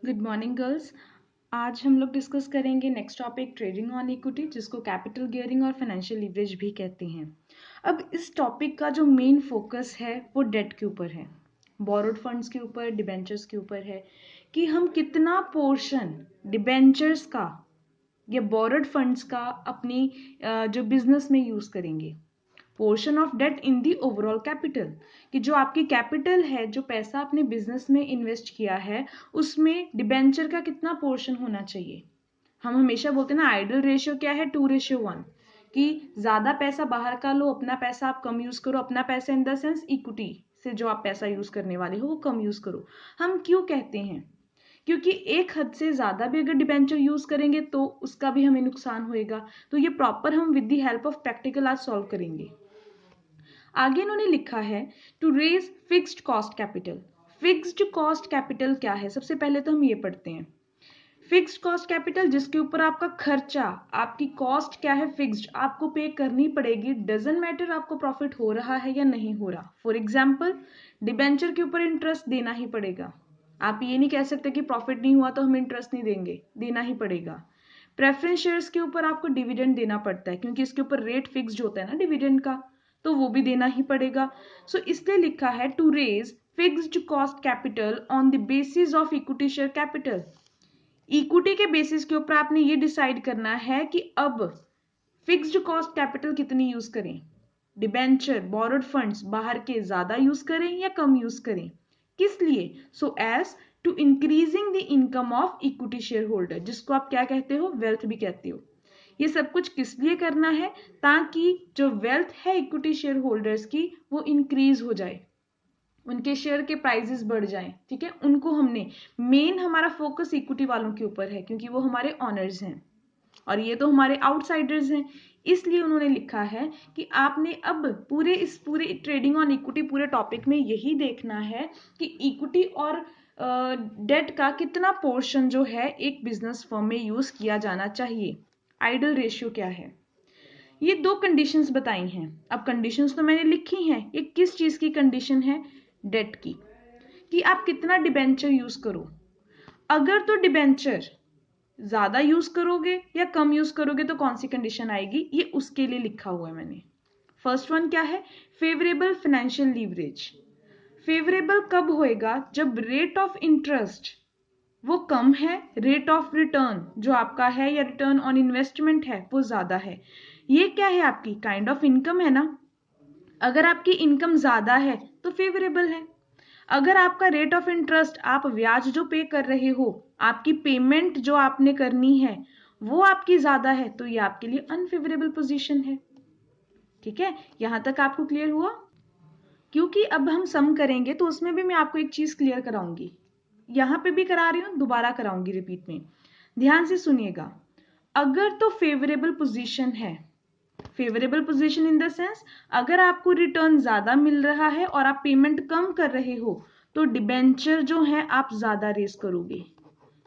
Good morning girls. आज हम लोग डिस्कस करेंगे next topic trading on equity, जिसको कैपिटल गियरिंग और फाइनेंशियल लीवरेज भी कहते हैं। अब इस टॉपिक का जो मेन फोकस है वो डेट के ऊपर है, बोरोड फंड्स के ऊपर, डिबेंचर्स के ऊपर है कि हम कितना पोर्शन डिबेंचर्स का या बोरोड फंड्स का अपनी जो बिजनेस में यूज करेंगे। Portion of debt in the overall capital, कि जो आपकी कैपिटल है, जो पैसा आपने बिजनेस में इन्वेस्ट किया है, उसमें डिबेंचर का कितना पोर्शन होना चाहिए। हम हमेशा बोलते हैं ना, आइडल रेशियो क्या है, 2:1, कि ज्यादा पैसा बाहर का लो, अपना पैसा आप कम यूज करो। अपना पैसा इन द सेंस इक्विटी से जो आप पैसा यूज करने वाले हो वो कम यूज करो। हम क्यों कहते हैं? क्योंकि एक हद से ज्यादा भी अगर डिबेंचर यूज करेंगे तो उसका भी हमें नुकसान होएगा। तो ये प्रॉपर हम with the help of practical आज सॉल्व करेंगे। आगे इन्होंने लिखा है to raise fixed cost capital. Fixed cost capital क्या है? सबसे पहले तो हम ये पढ़ते हैं। फिक्स्ड कॉस्ट कैपिटल, जिसके ऊपर आपका खर्चा, आपकी कॉस्ट क्या है, फिक्स्ड, आपको पे करनी पड़ेगी। डजंट मैटर आपको प्रॉफिट हो रहा है या नहीं हो रहा। फॉर एग्जाम्पल, डिबेंचर के ऊपर इंटरेस्ट देना ही पड़ेगा। आप ये नहीं कह सकते कि प्रॉफिट नहीं हुआ तो हम इंटरेस्ट नहीं देंगे, देना ही पड़ेगा। प्रेफरेंस शेयर्स के ऊपर आपको डिविडेंड देना पड़ता है, क्योंकि इसके ऊपर रेट फिक्स्ड होता है ना डिविडेंड का, तो वो भी देना ही पड़ेगा। सो इसलिए लिखा है to raise fixed cost capital on the basis of equity share capital. Equity के बेसिस के ऊपर आपने ये डिसाइड करना है कि अब फिक्स्ड कॉस्ट कैपिटल कितनी यूज करें। डिबेंचर, बोरोड फंड्स बाहर के ज्यादा यूज करें या कम यूज करें। किस लिए? So as to increasing the income of equity shareholder, जिसको आप क्या कहते हो, वेल्थ भी कहते हो। ये सब कुछ किस लिए करना है? ताकि जो वेल्थ है इक्विटी शेयर होल्डर्स की वो इंक्रीज हो जाए, उनके शेयर के प्राइजेस बढ़ जाएं। ठीक है, उनको हमने मेन, हमारा फोकस इक्विटी वालों के ऊपर है, क्योंकि वो हमारे ऑनर्स हैं और ये तो हमारे आउटसाइडर्स हैं। इसलिए उन्होंने लिखा है कि आपने अब पूरे ट्रेडिंग ऑन इक्विटी पूरे टॉपिक में यही देखना है कि इक्विटी और डेट का कितना पोर्शन जो है एक बिजनेस फर्म में यूज किया जाना चाहिए। आइडल रेशियो क्या है? ये दो कंडीशंस बताई हैं। अब कंडीशंस तो मैंने लिखी हैं, ये किस चीज की कंडीशन है? डेट की, कि आप कितना डिबेंचर यूज करो। अगर तो डिबेंचर ज्यादा यूज करोगे या कम यूज करोगे तो कौन सी कंडीशन आएगी, ये उसके लिए लिखा हुआ है मैंने। फर्स्ट वन क्या है? Favourable financial leverage. फेवरेबल कब होएगा? जब रेट ऑफ इंटरेस्ट वो कम है, रेट ऑफ रिटर्न जो आपका है या रिटर्न ऑन इन्वेस्टमेंट है वो ज्यादा है। ये क्या है? आपकी काइंड ऑफ इनकम है ना। अगर आपकी इनकम ज्यादा है तो फेवरेबल है। अगर आपका रेट ऑफ इंटरेस्ट, आप ब्याज जो पे कर रहे हो, आपकी पेमेंट जो आपने करनी है वो आपकी ज्यादा है, तो ये आपके लिए अनफेवरेबल पोजीशन है। ठीक है, यहां तक आपको क्लियर हुआ? क्योंकि अब हम सम करेंगे तो उसमें भी मैं आपको एक चीज क्लियर कराऊंगी, यहां पे भी करा रही हूं, दोबारा कराऊंगी रिपीट में। ध्यान से सुनिएगा। अगर तो फेवरेबल पोजीशन है, favourable position in the sense, अगर आपको रिटर्न ज्यादा मिल रहा है और आप पेमेंट कम कर रहे हो, तो डिबेंचर जो है आप ज्यादा रेस करोगे।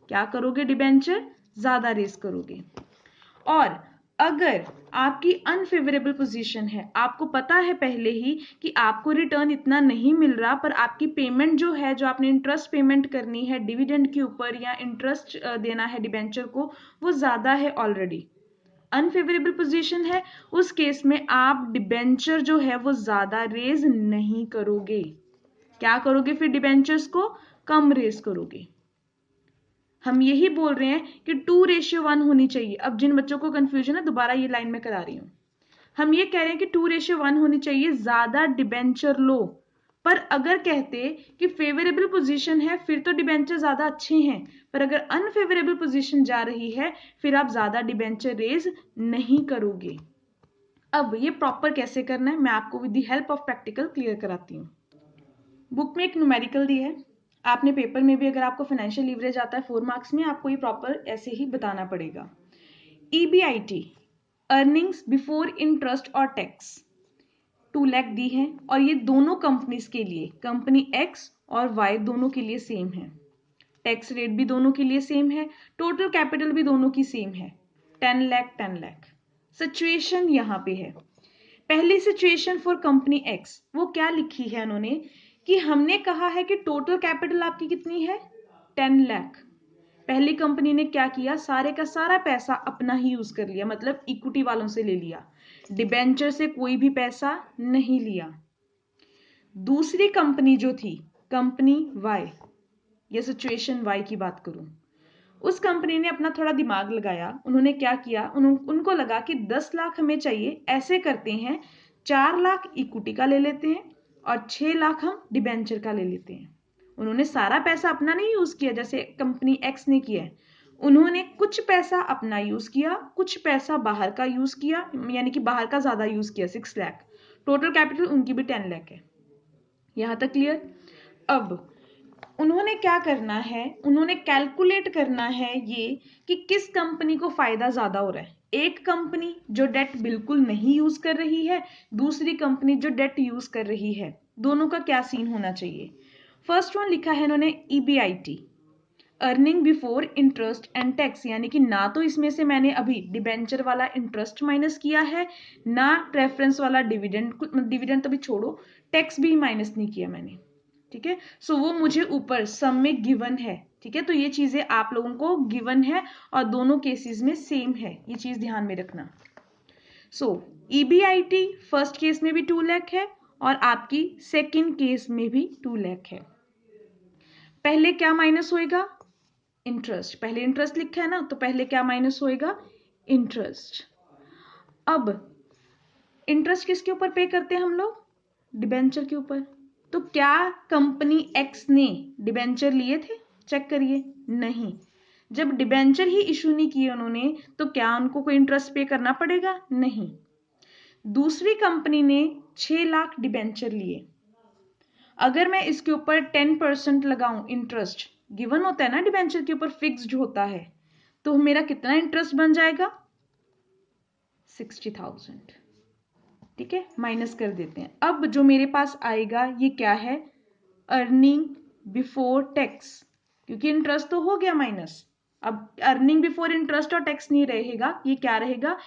क्या करोगे? डिबेंचर ज्यादा रेस करोगे। और अगर आपकी अनफेवरेबल पोजीशन है, आपको पता है पहले ही कि आपको रिटर्न इतना नहीं मिल रहा, पर आपकी पेमेंट जो है, जो आपने इंटरेस्ट पेमेंट करनी है डिविडेंड के ऊपर या इंटरेस्ट देना है डिबेंचर को, वो ज्यादा है ऑलरेडी, अनफेवरेबल पोजीशन है, उस केस में आप डिबेंचर जो है वो ज्यादा रेज नहीं करोगे। क्या करोगे फिर? डिबेंचर्स को कम रेज करोगे। हम यही बोल रहे हैं कि 2:1 होनी चाहिए। अब जिन बच्चों को कंफ्यूजन है, दोबारा ये लाइन में करा रही हूं। हम ये कह रहे हैं कि 2:1 होनी चाहिए, ज्यादा डिबेंचर लो। पर अगर कहते कि फेवरेबल पोजीशन है फिर तो डिबेंचर ज्यादा अच्छे हैं, पर अगर अनफेवरेबल पोजीशन जा रही है फिर आप ज्यादा डिबेंचर रेज नहीं करोगे। अब ये प्रॉपर कैसे करना है मैं आपको with the help of practical clear कराती हूँ। बुक में एक न्यूमेरिकल दी है, आपने पेपर में भी अगर आपको फाइनेंशियल लीवरेज आता है 4 मार्क्स में, आपको ये प्रॉपर ऐसे ही बताना पड़ेगा। EBIT, अर्निंग्स बिफोर इंटरेस्ट और टैक्स, 2 लाख दी है, और ये दोनों कंपनीज के लिए, कंपनी X और Y दोनों के लिए सेम है। टैक्स रेट भी दोनों के लिए सेम है, टोटल कैपिटल भी दोनों की सेम है, 10 लाख 10 लाख। सिचुएशन यहाँ पे है, पहली सिचुएशन फॉर कंपनी X, वो क्या लिखी है उन्होंने कि हमने कहा है कि टोटल कैपिटल आपकी कितनी है? 10 लाख। पहली कंपनी ने क्या किया, सारे का सारा पैसा अपना ही यूज कर लिया, मतलब इक्विटी वालों से ले लिया, डिबेंचर से कोई भी पैसा नहीं लिया। दूसरी कंपनी जो थी कंपनी वाई, ये सिचुएशन वाई की बात करूं, उस कंपनी ने अपना थोड़ा दिमाग लगाया। उन्होंने क्या किया, उनको लगा कि 10 लाख हमें चाहिए, ऐसे करते हैं 4 लाख इक्विटी का ले लेते हैं और 6 लाख हम डिबेंचर का ले लेते हैं। उन्होंने सारा पैसा अपना नहीं यूज किया जैसे कंपनी एक्स ने किया है, उन्होंने कुछ पैसा अपना यूज किया, कुछ पैसा बाहर का यूज किया, यानी कि बाहर का ज्यादा यूज किया 6 लाख। टोटल कैपिटल उनकी भी 10 लाख है। यहां तक क्लियर। अब उन्होंने क्या करना है, उन्होंने कैलकुलेट करना है ये कि किस कंपनी को फायदा ज्यादा हो रहा है। एक कंपनी जो डेट बिल्कुल नहीं यूज कर रही है, दूसरी कंपनी जो डेट यूज कर रही है, दोनों का क्या सीन होना चाहिए। फर्स्ट वन लिखा है इन्होंने EBIT, earning before interest and tax, यानी कि ना तो इसमें से मैंने अभी डिबेंचर वाला इंटरेस्ट माइनस किया है, ना प्रेफरेंस वाला डिविडेंड, डिविडेंड तो भी छोड़ो, टैक्स भी माइनस नहीं किया मैंने। ठीक है, सो वो मुझे ऊपर सम में गिवन है। ठीक है, तो ये चीजें आप लोगों को गिवन है और दोनों केसेस में सेम है, ये चीज ध्यान में रखना। सो EBIT फर्स्ट केस में भी 2 लाख है और आपकी सेकंड केस में भी 2 लाख है। पहले क्या माइनस होएगा, इंटरेस्ट। पहले इंटरेस्ट लिखा है ना, तो पहले क्या माइनस होएगा, इंटरेस्ट। अब इंटरेस्ट किसके ऊपर पे करते हैं हम लोग, डिबेंचर के ऊपर। तो क्या कंपनी एक्स ने डिबेंचर लिए थे, चेक करिए, नहीं। जब डिबेंचर ही इशू नहीं किए उन्होंने, तो क्या उनको कोई इंटरेस्ट पे करना पड़ेगा, नहीं। दूसरी कंपनी ने 6 लाख डिबेंचर लिए, अगर मैं इसके ऊपर 10% लगाऊं इंटरेस्ट, गिवन होता है ना डिबेंचर के ऊपर फिक्स्ड होता है, तो मेरा कितना इंटरेस्ट बन जाएगा, 60,000। ठीक है, माइनस कर देते हैं। अब जो मेरे पास आएगा ये क्या है, अर्निंग बिफोर टैक्स, क्योंकि इंटरेस्ट तो हो गया माइनस। अब अर्निंग बिफोर इंटरेस्ट और टैक्स नहीं रहेगा, ये क्या रहेगा,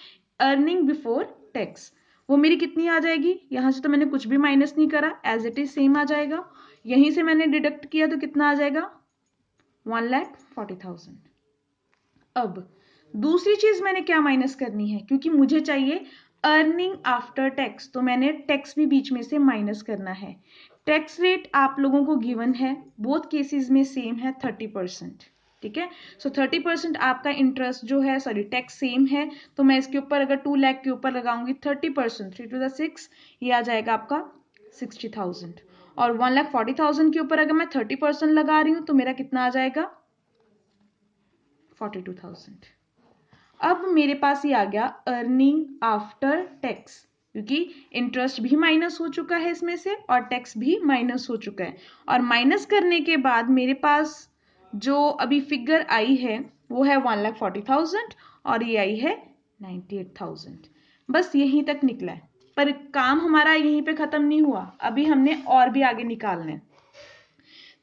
अर्निंग बिफोर टैक्स। वो मेरी कितनी आ जाएगी, यहां से तो मैंने कुछ भी माइनस नहीं करा, एज इट इज सेम आ जाएगा। यहीं से मैंने डिडक्ट किया तो कितना आ जाएगा, 1,40,000। अब दूसरी चीज मैंने क्या माइनस करनी है, क्योंकि मुझे चाहिए अर्निंग आफ्टर टैक्स, तो मैंने टैक्स भी बीच में से माइनस करना है। टैक्स रेट आप लोगों को गिवन है, बोथ केसेस में सेम है 30%। ठीक है, सो 30% आपका इंटरेस्ट जो है, सॉरी टैक्स सेम है, तो मैं इसके ऊपर अगर 2 लाख के ऊपर लगाऊंगी 30%, 3 to the 6, ये आ जाएगा आपका 60,000। और 1,40,000 के ऊपर अगर मैं 30% लगा रही हूं तो मेरा कितना आ जाएगा, 42,000। अब मेरे पास ये आ गया अर्निंग आफ्टर टैक्स, क्योंकि इंटरेस्ट भी माइनस हो चुका है इसमें से और टैक्स भी माइनस हो चुका है। और माइनस करने के बाद मेरे पास जो अभी फिगर आई है वो है 1,40,000 और ये आई है 98,000। बस यहीं तक निकला है, पर काम हमारा यहीं पे खत्म नहीं हुआ, अभी हमने और भी आगे निकालना है।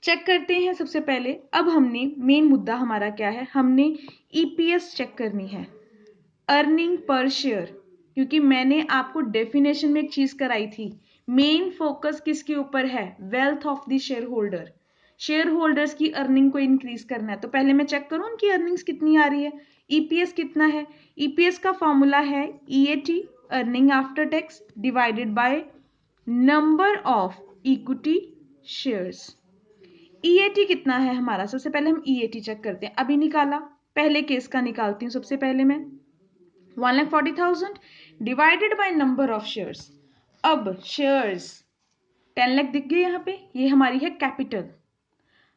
चेक करते हैं सबसे पहले। अब हमने मेन मुद्दा हमारा क्या है, हमने EPS चेक करनी है, अर्निंग पर शेयर, क्योंकि मैंने आपको डेफिनेशन में एक चीज कराई थी, मेन फोकस किसके ऊपर है, wealth of the share holder, share holders की अर्निंग को इंक्रीज करना है। तो पहले मैं चेक करूं उनकी अर्निंग्स कितनी आ रही है, EPS कितना है। EPS का फॉर्मूला है EAT, earning after tax, divided by number of equity shares. EAT कितना है हमारा, सबसे पहले हम EAT चेक करते हैं, अभी निकाला, पहले केस का निकालती हूं सबसे पहले मैं, 1,40,000 divided by number of shares. अब शेयर्स 10 लाख दिख गए यहाँ पे, ये हमारी है कैपिटल।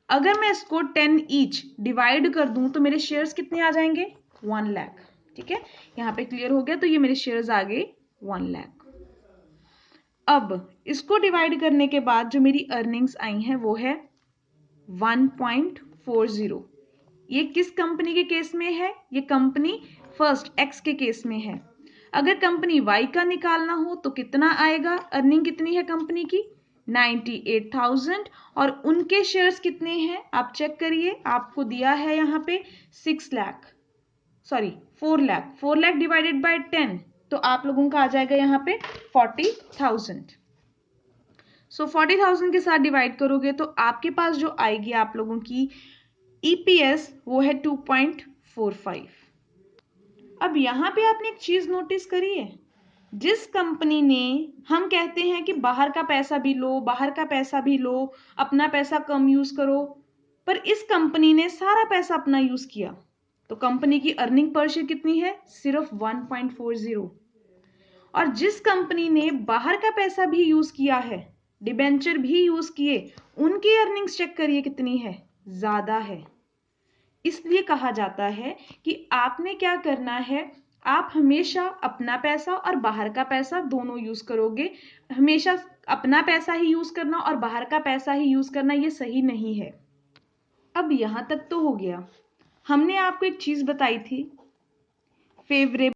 अगर मैं इसको 10 ईच डिवाइड कर दूं तो मेरे शेयर्स कितने आ जाएंगे, 1 लाख। ठीक है, यहाँ पे क्लियर हो गया, तो ये मेरे शेयर्स आ गए 1 लाख। अब इसको डिवाइड करने के बाद जो मेरी अर्निंग्स आई हैं वो है 1.40। ये किस कंपनी के केस में है, ये कंपनी फर्स्ट एक्स के केस में है। अगर कंपनी वाई का निकालना हो तो कितना आएगा, अर्निंग कितनी है कंपनी की, 98,000, और उनके शेयर्स कितने हैं आप चेक करिए, आपको दिया है यहाँ पे 6 lakh, sorry 4 lakh, 4 lakh divided by 10, तो आप लोगों का आ जाएगा यहाँ पे 40,000। सो 40,000 के साथ डिवाइड करोगे तो आपके पास जो आएगी आप लोगों की EPS वो है 2.45। अब यहाँ पे आपने एक चीज नोटिस करी है, जिस कंपनी ने, हम कहते हैं कि बाहर का पैसा भी लो, बाहर का पैसा भी लो, अपना पैसा कम यूज करो, पर इस कंपनी ने सारा पैसा अपना यूज किया, तो कंपनी की अर्निंग पर शेयर कितनी है? सिर्फ 1.40। और जिस कंपनी ने बाहर का पैसा भी यूज किया है, डिबेंचर भी यूज किए, उनकी अर्निंग्स चेक करिए कितनी है, ज्यादा है। इसलिए कहा जाता है कि आपने क्या करना है, आप हमेशा अपना पैसा और बाहर का पैसा दोनों यूज करोगे। हमेशा अपना पैसा ही यूज करना और बाहर का पैसा ही यूज करना ये सही नहीं है। अब यहां तक तो हो गया। हमने आपको एक चीज बताई थी, फेवरेबल